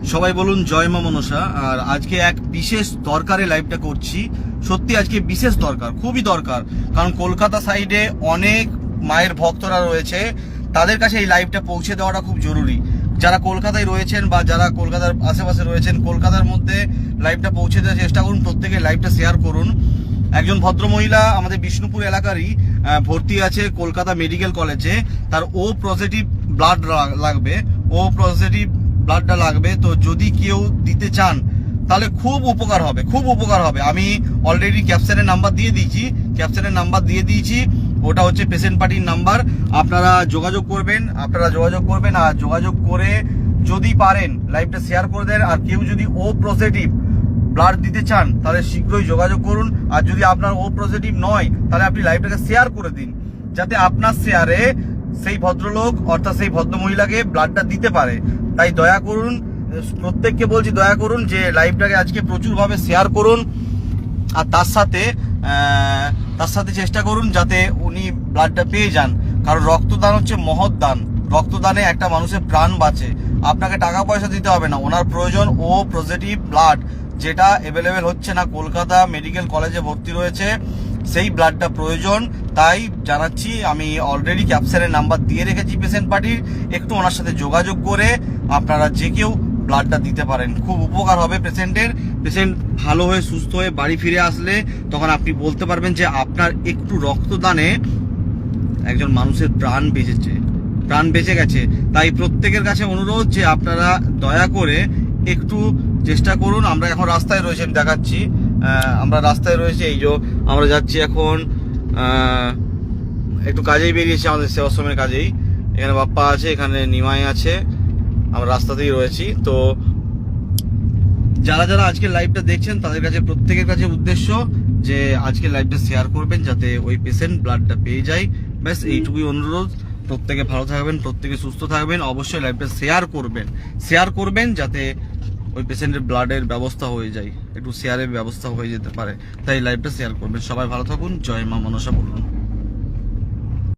সবাই বলুন জয় মা মনসা। আর আজকে এক বিশেষ দরকারে লাইভটা করছি। সত্যি আজকে বিশেষ দরকার, খুবই দরকার, কারণ কলকাতা সাইডে অনেক মায়ের ভক্তরা রয়েছে, তাদের কাছে এই লাইভটা পৌঁছে দেওয়াটা খুব জরুরি। যারা কলকাতায় রয়েছেন বা যারা কলকাতার আশেপাশে রয়েছেন, কলকাতার মধ্যে লাইভটা পৌঁছে দেওয়ার চেষ্টা করুন, প্রত্যেকে লাইভটা শেয়ার করুন। একজন ভদ্রমহিলা আমাদের বিষ্ণুপুর এলাকারই ভর্তি আছে কলকাতা মেডিকেল কলেজে, তার ও পজিটিভ ব্লাড লাগবে, ও পজিটিভ ব্লাডটা লাগবে। তো যদি কেউ দিতে চান তাহলে খুব উপকার হবে, খুব উপকার হবে। আমি অলরেডি ক্যাপশনের নাম্বার দিয়ে দিয়েছি, ওটা হচ্ছে পেশেন্ট পার্টির নাম্বার। আপনারা যোগাযোগ করবেন, আর যোগাযোগ করে যদি পারেন লাইভটা শেয়ার করে দেন। আর কেউ যদি ও পজিটিভ ব্লাড দিতে চান তাহলে শীঘ্রই যোগাযোগ করুন। আর যদি আপনার ও পজিটিভ নয় তাহলে আপনি লাইভটাকে শেয়ার করে দিন, যাতে আপনার শেয়ারে সেই ভদ্রলোক অর্থাৎ সেই ভদ্রমহিলাকে ব্লাডটা দিতে পারে। তাই দয়া করুন, প্রত্যেককে বলছি দয়া করুন যে লাইভটাকে আজকে প্রচুরভাবে শেয়ার করুন। আর তার সাথে চেষ্টা করুন যাতে উনি ব্লাডটা পেয়ে যান, কারণ রক্তদান হচ্ছে মহৎ দান। রক্তদানে একটা মানুষের প্রাণ বাঁচে। আপনাকে টাকা পয়সা দিতে হবে না, ওনার প্রয়োজন ও পজিটিভ ব্লাড, যেটা অ্যাভেলেবেল হচ্ছে না, কলকাতা মেডিকেল কলেজে ভর্তি রয়েছে, সেই ব্লাডটা প্রয়োজন। তাই জানাচ্ছি, আমি অলরেডি ক্যাপশনের নাম্বার দিয়ে রেখেছি পেশেন্ট পার্টির, একটু ওনার সাথে যোগাযোগ করে আপনারা যে কেউ ব্লাডটা দিতে পারেন, খুব উপকার হবে পেশেন্টের। পেশেন্ট ভালো হয়ে সুস্থ হয়ে বাড়ি ফিরে আসলে তখন আপনি বলতে পারবেন যে আপনার একটু রক্তদানে একজন মানুষের প্রাণ বেঁচে গেছে। তাই প্রত্যেকের কাছে অনুরোধ যে আপনারা দয়া করে একটু চেষ্টা করুন। আমরা এখন রাস্তায় রয়েছি, আমি দেখাচ্ছি, আমরা রাস্তায় রয়েছি। এই যে আমরা যাচ্ছি এখন, একটু কাজেই বেরিয়েছি, আমাদের সেবাশ্রমের কাজেই। এখানে বাপ্পা আছে, এখানে নিমাই আছে, আমরা রাস্তাতেই রয়েছি। তো যারা যারা আজকে লাইভটা দেখছেন তাদের কাছে প্রত্যেকের কাছে উদ্দেশ্য যে আজকে লাইভটা শেয়ার করবেন যাতে ওই পেশেন্ট ব্লাডটা পেয়ে যায়। ব্যাস এইটুকুই অনুরোধ। প্রত্যেকে ভালো থাকবেন, প্রত্যেকে সুস্থ থাকবেন। অবশ্যই লাইভটা শেয়ার করবেন যাতে ওই পেশেন্টের ব্লাডের ব্যবস্থা হয়ে যায়, একটু শেয়ারের ব্যবস্থা হয়ে যেতে পারে। তাই লাইভটা শেয়ার করবেন। সবাই ভালো থাকুন। জয় মা মনসা বলুন।